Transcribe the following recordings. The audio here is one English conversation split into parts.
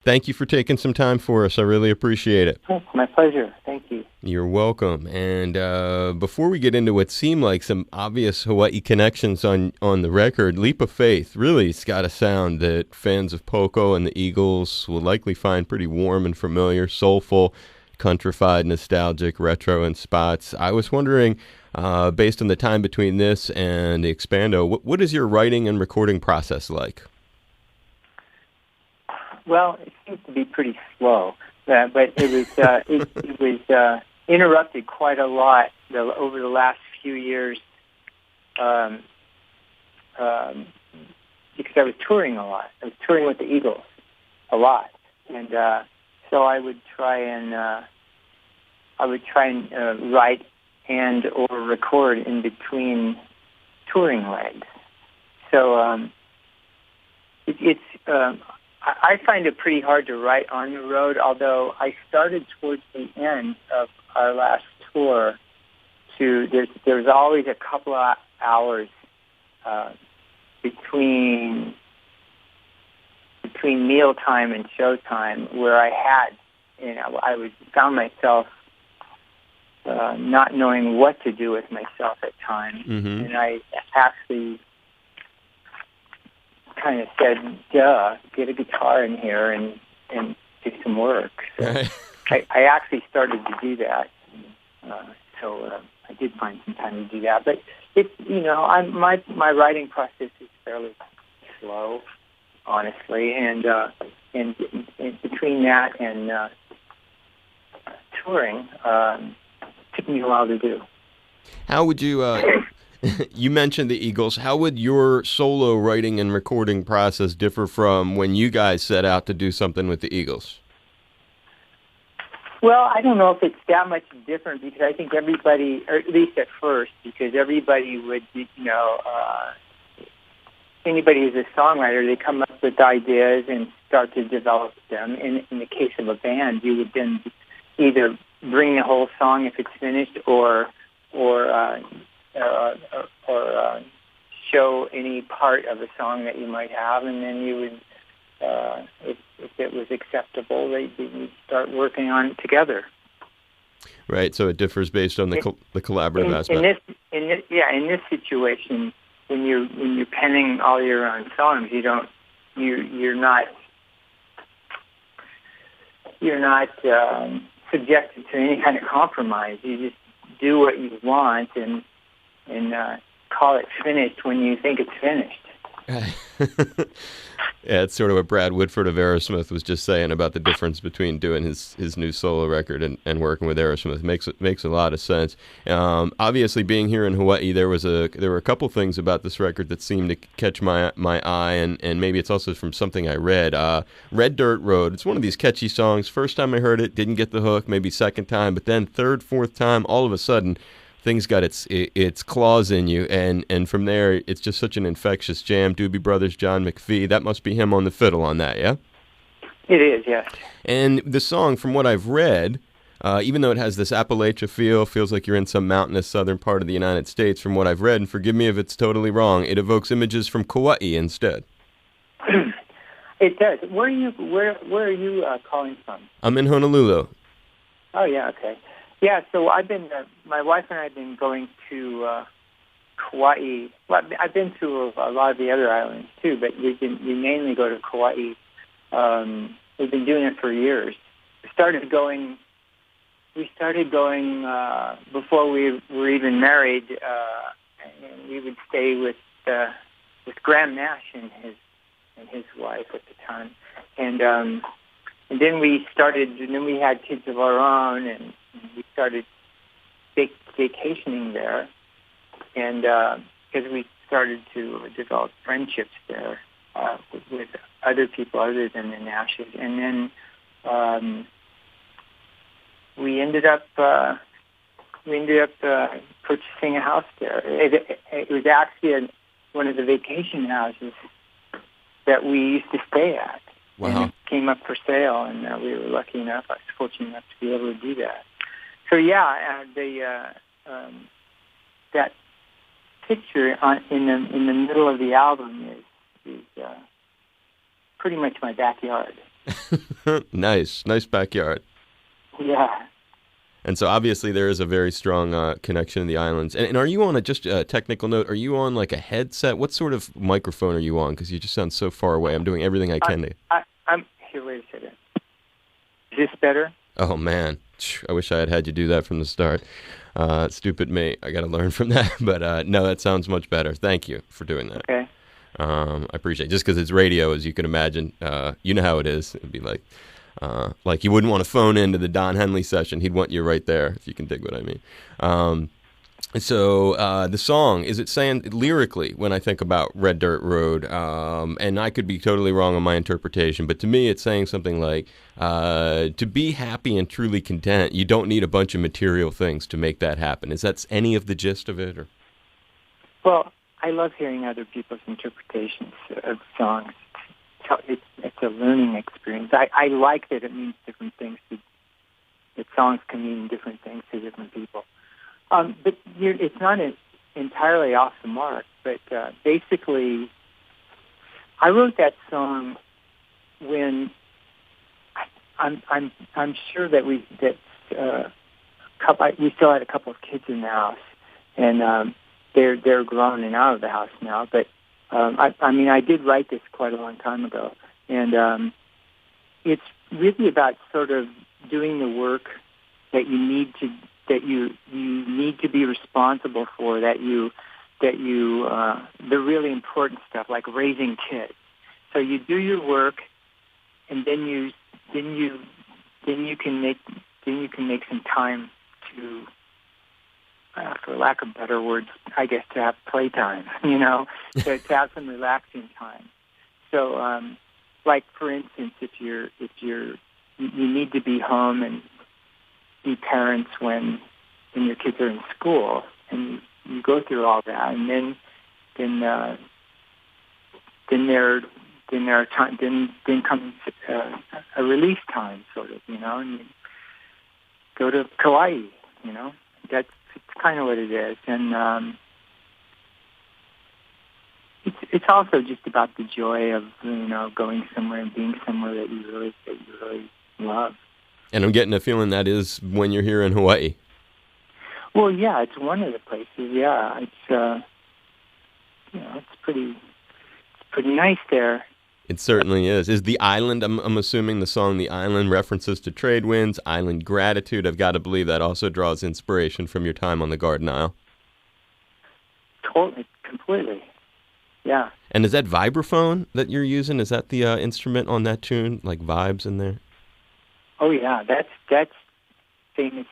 Thank you for taking some time for us. I really appreciate it. Oh, my pleasure. Thank you. You're welcome. And before we get into what seem like some obvious Hawaii connections on the record, Leap of Faith really has got a sound that fans of Poco and the Eagles will likely find pretty warm and familiar, soulful, countrified, nostalgic, retro in spots. I was wondering, based on the time between this and the Expando, what is your writing and recording process like? Well, it seems to be pretty slow, but it was it was interrupted quite a lot over the last few years because I was touring a lot. I was touring with the Eagles a lot, and so I would try and write and or record in between touring legs. So it's I find it pretty hard to write on the road, although I started towards the end of our last tour there's always a couple of hours between mealtime and showtime where I found myself not knowing what to do with myself at times. Mm-hmm. And I actually kind of said, duh, get a guitar in here and do some work. So I actually started to do that. So I did find some time to do that. But my writing process is fairly slow, honestly, and between that and touring, took me a while to do. How would you? You mentioned the Eagles. How would your solo writing and recording process differ from when you guys set out to do something with the Eagles? Well, I don't know if it's that much different because I think everybody, or at least at first, because everybody would, anybody who's a songwriter, they come up with ideas and start to develop them. In the case of a band, you would then either bring the whole song if it's finished, or show any part of a song that you might have, and then you would, if it was acceptable, you'd start working on it together. Right. So it differs based on the collaborative aspect. In this situation, when you're penning all your own songs, you're not subjected to any kind of compromise. You just do what you want and call it finished when you think it's finished. Yeah, it's sort of what Brad Whitford of Aerosmith was just saying about the difference between doing his new solo record and working with Aerosmith. Makes a lot of sense. Obviously, being here in Hawaii, there were a couple things about this record that seemed to catch my eye, and maybe it's also from something I read. Red Dirt Road. It's one of these catchy songs. First time I heard it, didn't get the hook. Maybe second time, but then third, fourth time, all of a sudden, things got its claws in you, and from there, it's just such an infectious jam. Doobie Brothers, John McPhee, that must be him on the fiddle on that, yeah? It is, yes. And the song, from what I've read, even though it has this Appalachia feel, feels like you're in some mountainous southern part of the United States, from what I've read, and forgive me if it's totally wrong, it evokes images from Kauai instead. It does. Where are you calling from? I'm in Honolulu. Oh, yeah, okay. Yeah, so I've been, my wife and I have been going to Kauai. Well, I've been to a lot of the other islands too, but we mainly go to Kauai. We've been doing it for years. We started going before we were even married, and we would stay with Graham Nash and his wife at the time, and then we had kids of our own, and we started vacationing there, and because we started to develop friendships there with other people other than the Nashes, and then we ended up purchasing a house there. It was actually one of the vacation houses that we used to stay at. Wow. And it came up for sale, and we were lucky enough, I was fortunate enough to be able to do that. So yeah, that picture in the middle of the album is pretty much my backyard. Nice backyard. Yeah. And so obviously there is a very strong connection in the islands. And are you on just a technical note? Are you on like a headset? What sort of microphone are you on? Because you just sound so far away. I'm doing everything I can to. I'm here. Wait a second. Is this better? Oh man, I wish I had you do that from the start. Stupid me. I got to learn from that. But no, that sounds much better. Thank you for doing that. Okay. I appreciate it. Just because it's radio, as you can imagine. You know how it is. It'd be like you wouldn't want to phone into the Don Henley session. He'd want you right there, if you can dig what I mean. So the song, is it saying lyrically, when I think about Red Dirt Road, and I could be totally wrong on my interpretation, but to me it's saying something like, to be happy and truly content, you don't need a bunch of material things to make that happen. Is that any of the gist of it? Or? Well, I love hearing other people's interpretations of songs. It's a learning experience. I like that it means different things. That songs can mean different things to different people. But it's not entirely off the mark. But basically, I wrote that song when I'm sure that we still had a couple of kids in the house, and they're grown and out of the house now. But I did write this quite a long time ago, and it's really about sort of doing the work that you need to be responsible for, the really important stuff like raising kids. So you do your work, and then you can make some time to, for lack of better words, I guess, to have playtime, to have some relaxing time. So, like for instance, if you need to be home and be parents when your kids are in school, and you go through all that, and then comes a release time, sort of, and you go to Kauai, That's kind of what it is, and it's also just about the joy of going somewhere and being somewhere that you really love. And I'm getting a feeling that is when you're here in Hawaii. Well, yeah, it's one of the places. Yeah, it's it's pretty nice there. It certainly is. Is the island? I'm assuming the song "The Island" references to trade winds, island gratitude. I've got to believe that also draws inspiration from your time on the Garden Isle. Totally, completely. Yeah. And is that vibraphone that you're using? Is that the instrument on that tune, like vibes in there? Oh yeah, that's famous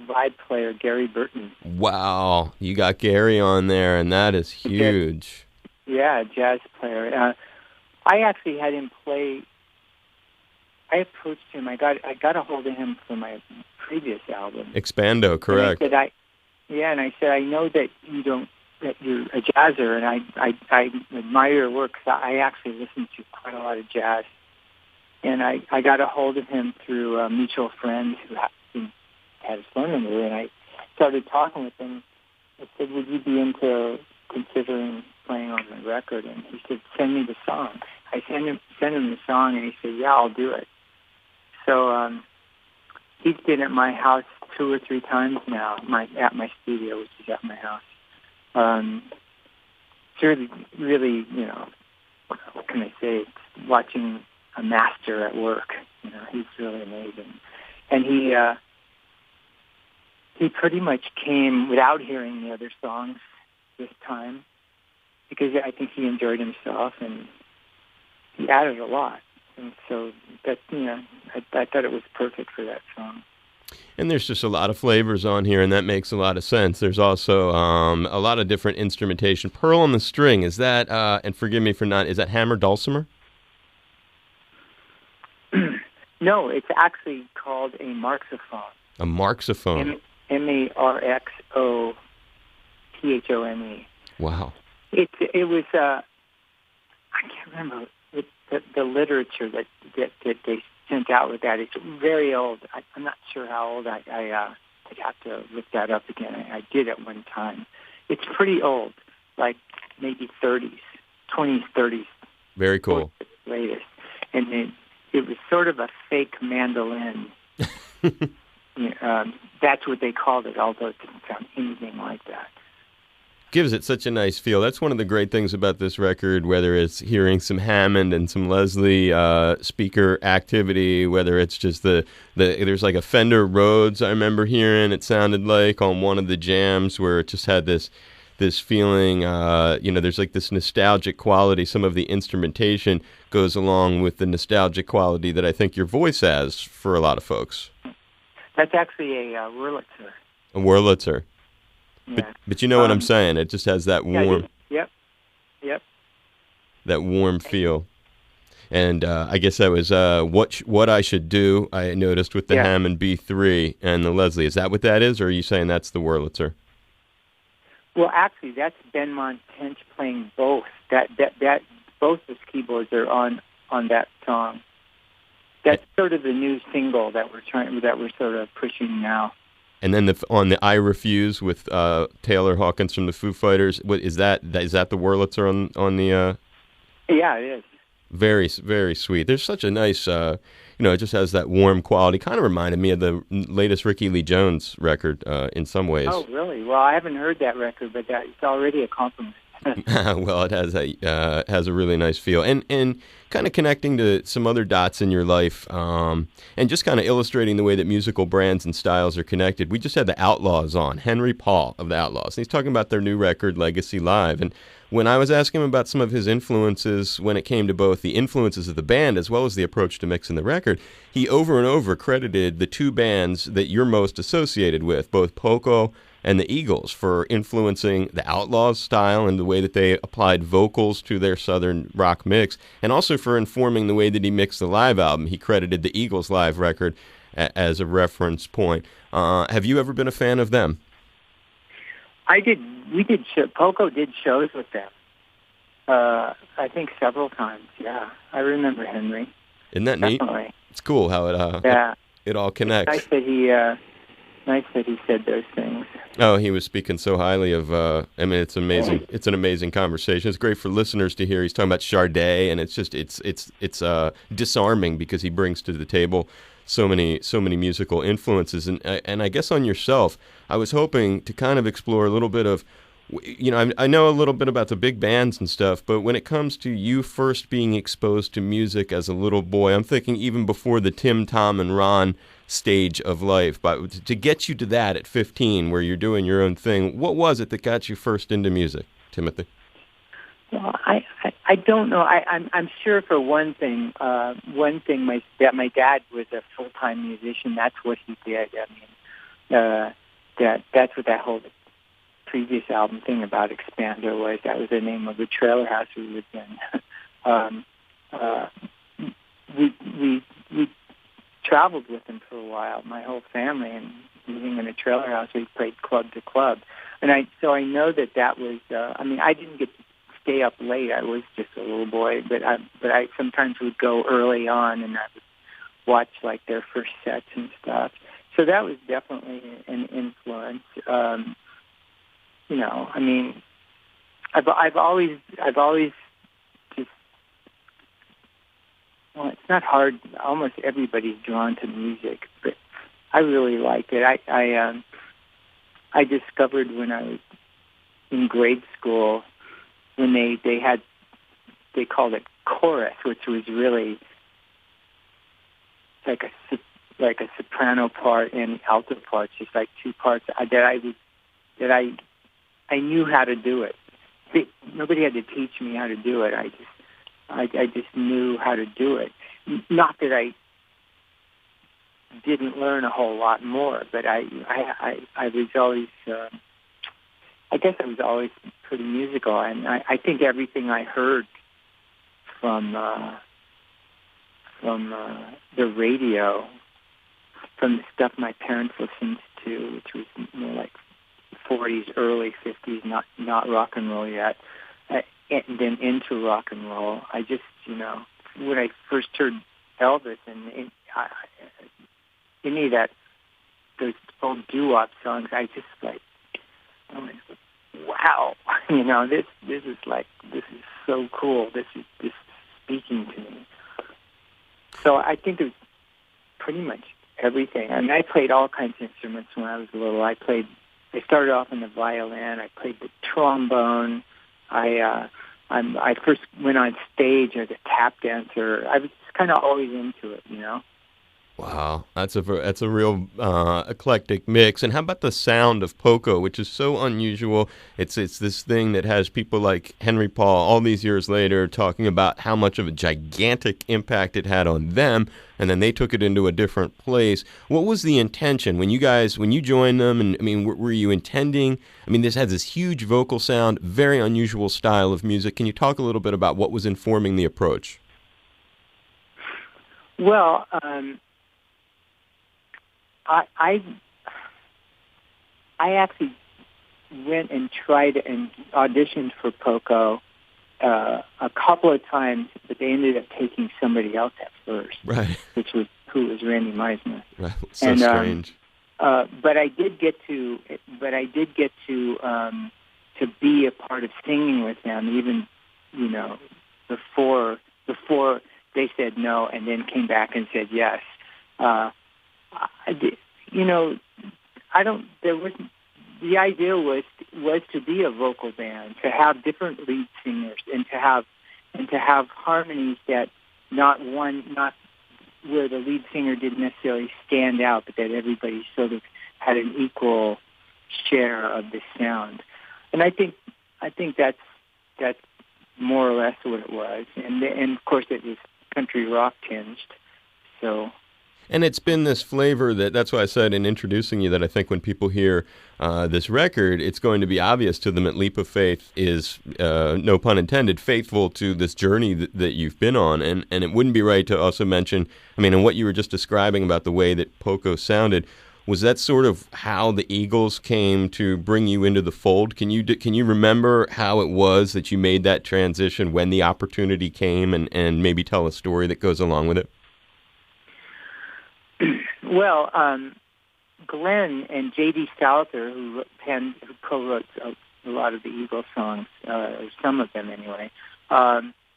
vibe player Gary Burton. Wow, you got Gary on there, and that is huge. Yeah, jazz player. I actually had him play. I approached him. I got a hold of him for my previous album, Expando, correct? And I said, I know that you're a jazzer, and I admire your work. 'Cause I actually listen to quite a lot of jazz, and I got a hold of him through a mutual friend who had his phone number, and I started talking with him. I said, would you be into considering playing on the record? And he said, send me the song. I sent him the song, and he said, yeah, I'll do it. So he's been at my house 2 or 3 times now, at my studio, which is at my house. It's really, what can I say? It's watching a master at work. He's really amazing. And he pretty much came without hearing the other songs this time, because I think he enjoyed himself, and he added a lot. And so that, I thought it was perfect for that song. And there's just a lot of flavors on here, and that makes a lot of sense. There's also a lot of different instrumentation. Pearl on the String, is that, and forgive me for not, is that hammer dulcimer? No, it's actually called a marxophone. A marxophone. marxophone. Wow. It was, I can't remember the literature that they sent out with that. It's very old. I'm not sure how old. I'd have to look that up again. I did at one time. It's pretty old, like maybe 20s, 30s. Very cool. Latest. And it was sort of a fake mandolin. That's what they called it, although it didn't sound anything like that. Gives it such a nice feel. That's one of the great things about this record, whether it's hearing some Hammond and some Leslie speaker activity, whether it's just there's like a Fender Rhodes I remember hearing, it sounded like, on one of the jams where it just had this feeling, there's like this nostalgic quality. Some of the instrumentation goes along with the nostalgic quality that I think your voice has for a lot of folks. That's actually a Wurlitzer. A Wurlitzer. Yeah. But you know what I'm saying? It just has that warm... Yep. That warm feel. And I guess that was what I should do, I noticed, with the Hammond B3 and the Leslie. Is that what that is, or are you saying that's the Wurlitzer? Well, actually, that's Ben Montench playing both. That both those keyboards are on that song. That's sort of the new single that we're sort of pushing now. And then on the I Refuse with Taylor Hawkins from the Foo Fighters, is that the Wurlitzer on the? Yeah, it is. Very, very sweet. There's such a nice, it just has that warm quality. Kind of reminded me of the latest Ricky Lee Jones record in some ways. Oh, really? Well, I haven't heard that record, but it's already a compliment. Well, it has a really nice feel, and kind of connecting to some other dots in your life, and just kind of illustrating the way that musical brands and styles are connected. We just had the Outlaws on, Henry Paul of the Outlaws, and he's talking about their new record, Legacy Live. And when I was asking him about some of his influences when it came to both the influences of the band as well as the approach to mixing the record, he over and over credited the two bands that you're most associated with, both Poco and the Eagles, for influencing the Outlaws style and the way that they applied vocals to their southern rock mix, and also for informing the way that he mixed the live album. He credited the Eagles live record as a reference point. Have you ever been a fan of them? I did. Poco did shows with them. I think several times. Yeah, I remember Henry. Isn't that Definitely neat? It's cool how it all connects. Nice that he said those things. Oh, he was speaking so highly of, it's amazing. It's an amazing conversation. It's great for listeners to hear. He's talking about Sade, and it's just, it's disarming because he brings to the table so many musical influences. And I guess on yourself, I was hoping to kind of explore a little bit of, I know a little bit about the big bands and stuff, but when it comes to you first being exposed to music as a little boy, I'm thinking even before the Tim, Tom, and Ron stage of life, but to get you to that at 15 where you're doing your own thing, what was it that got you first into music, Timothy? Well, I don't know. I'm sure for one thing my dad was a full-time musician. That's what he did. I mean, that's what that whole previous album thing about Expander was. That was the name of the trailer house we lived in. We traveled with him for a while, my whole family, and living in a trailer house, we played club to club. And so I know that was, I didn't get to stay up late. I was just a little boy, but I sometimes would go early on and I would watch like their first sets and stuff. So that was definitely an influence. I've always just, well, it's not hard. Almost everybody's drawn to music, but I really like it. I discovered when I was in grade school when they called it chorus, which was really like a soprano part and alto part, just like two parts that I knew how to do it. Nobody had to teach me how to do it. I just knew how to do it. Not that I didn't learn a whole lot more, but I was always, I guess I was always pretty musical, and I think everything I heard from the radio, from the stuff my parents listened to, which was more like 40s, early 50s, not rock and roll yet, and then into rock and roll. I just, when I first heard Elvis and any of those old doo-wop songs, I just I went, wow, this is so cool. This is speaking to me. So I think it was pretty much everything. I mean, I played all kinds of instruments when I was little. I started off on the violin. I played the trombone. I first went on stage as a tap dancer. I was kind of always into it, you know. Wow, that's a real eclectic mix. And how about the sound of Poco, which is so unusual? It's this thing that has people like Henry Paul all these years later talking about how much of a gigantic impact it had on them, and then they took it into a different place. What was the intention when you joined them? And I mean, were you intending? I mean, this has this huge vocal sound, very unusual style of music. Can you talk a little bit about what was informing the approach? Well, I actually went and tried and auditioned for Poco a couple of times, but they ended up taking somebody else at first, right? Who was Randy Meisner. Right. So strange. But I did get to be a part of singing with them, even before they said no, and then came back and said yes. The idea was to be a vocal band, to have different lead singers, and to have harmonies that not where the lead singer didn't necessarily stand out, but that everybody sort of had an equal share of the sound. And I think that's more or less what it was. And of course it was country rock tinged. So. And it's been this flavor that's why I said in introducing you that I think when people hear this record, it's going to be obvious to them that Leap of Faith is, no pun intended, faithful to this journey that you've been on. And it wouldn't be right to also mention, I mean, and what you were just describing about the way that Poco sounded, was that sort of how the Eagles came to bring you into the fold? Can you remember how it was that you made that transition when the opportunity came, and maybe tell a story that goes along with it? Well, Glenn and J.D. Souther, who co-wrote a lot of the Eagles songs, or some of them anyway,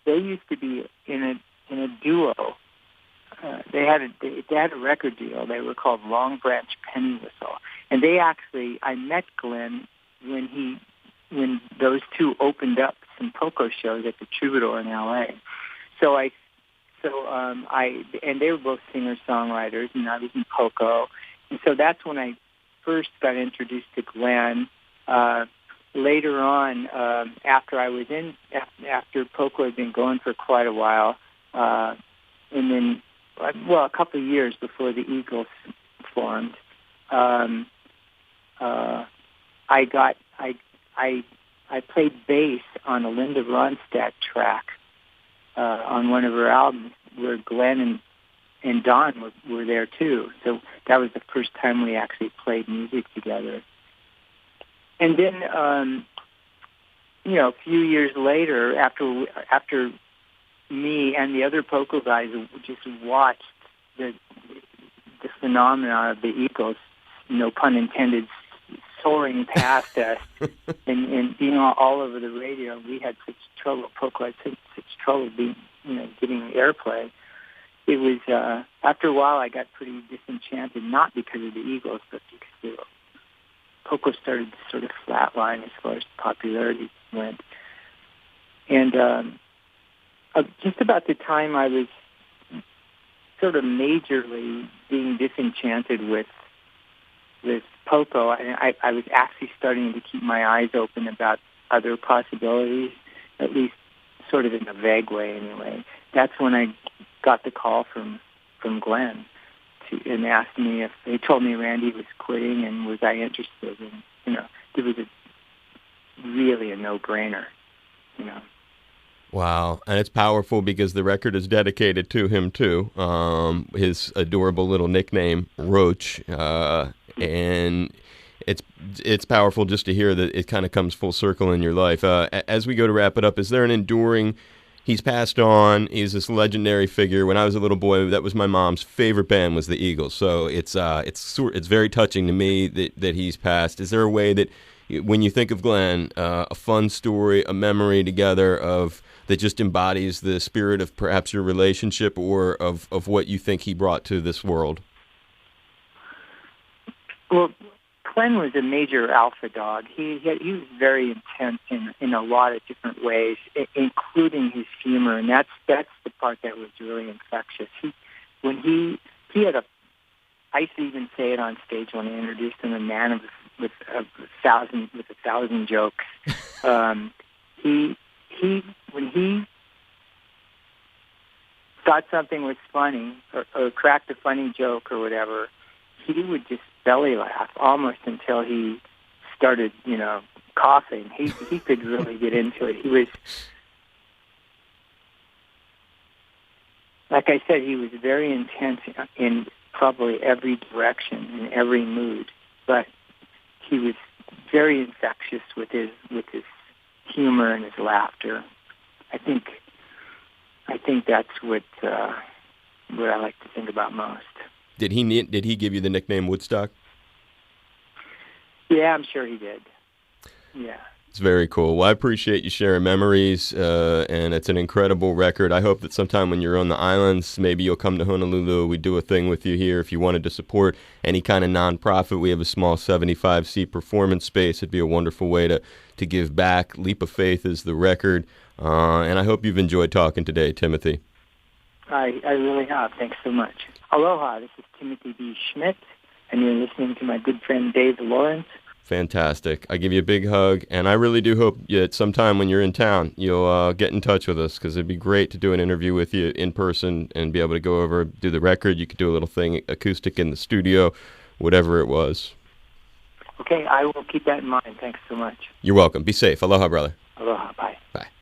they used to be in a duo. They had a record deal. They were called Long Branch Penny Whistle, and I met Glenn when those two opened up some Poco shows at the Troubadour in L.A. And they were both singer-songwriters, and I was in Poco. And so that's when I first got introduced to Glenn. Later on, after Poco had been going for quite a while, and then, a couple of years before the Eagles formed, I played bass on a Linda Ronstadt track on one of her albums, where Glenn and Don were there too. So that was the first time we actually played music together. And then, a few years later, after me and the other Poco guys just watched the phenomenon of the Eagles, no pun intended, soaring past us and being all over the radio, we had such trouble. Poco had such trouble getting airplay. It was after a while I got pretty disenchanted, not because of the Eagles, but because Poco started to sort of flatline as far as popularity went. And just about the time I was sort of majorly being disenchanted with Poco, I was actually starting to keep my eyes open about other possibilities, at least sort of in a vague way anyway. That's when I got the call from Glenn and asked me if they told me Randy was quitting and was I interested. And, it was really a no-brainer, Wow, and it's powerful because the record is dedicated to him too. His adorable little nickname, Roach, and it's powerful just to hear that it kind of comes full circle in your life. As we go to wrap it up, is there an enduring? He's passed on. He's this legendary figure. When I was a little boy, that was my mom's favorite band was the Eagles. So it's very touching to me that he's passed. Is there a way that when you think of Glenn, a fun story, a memory together that just embodies the spirit of perhaps your relationship or of what you think he brought to this world? Well, Glenn was a major alpha dog. He was very intense in a lot of different ways, including his humor, and that's the part that was really infectious. He had I used to even say it on stage when I introduced him, a man with a thousand jokes. When he thought something was funny or cracked a funny joke or whatever, he would just belly laugh almost until he started, coughing. He could really get into it. He was, like I said, he was very intense in probably every direction, in every mood, but he was very infectious with his humor and his laughter. I think that's what I like to think about most. Did he give you the nickname Woodstock? Yeah, I'm sure he did. Yeah. It's very cool. Well, I appreciate you sharing memories, and it's an incredible record. I hope that sometime when you're on the islands, maybe you'll come to Honolulu. We do a thing with you here. If you wanted to support any kind of nonprofit, we have a small 75-seat performance space. It'd be a wonderful way to give back. Leap of Faith is the record, and I hope you've enjoyed talking today, Timothy. I really have. Thanks so much. Aloha. This is Timothy B. Schmit, and you're listening to my good friend Dave Lawrence. Fantastic. I give you a big hug, and I really do hope that sometime when you're in town, you'll get in touch with us, because it'd be great to do an interview with you in person and be able to go over, do the record. You could do a little thing acoustic in the studio, whatever it was. Okay, I will keep that in mind. Thanks so much. You're welcome. Be safe. Aloha, brother. Aloha. Bye. Bye.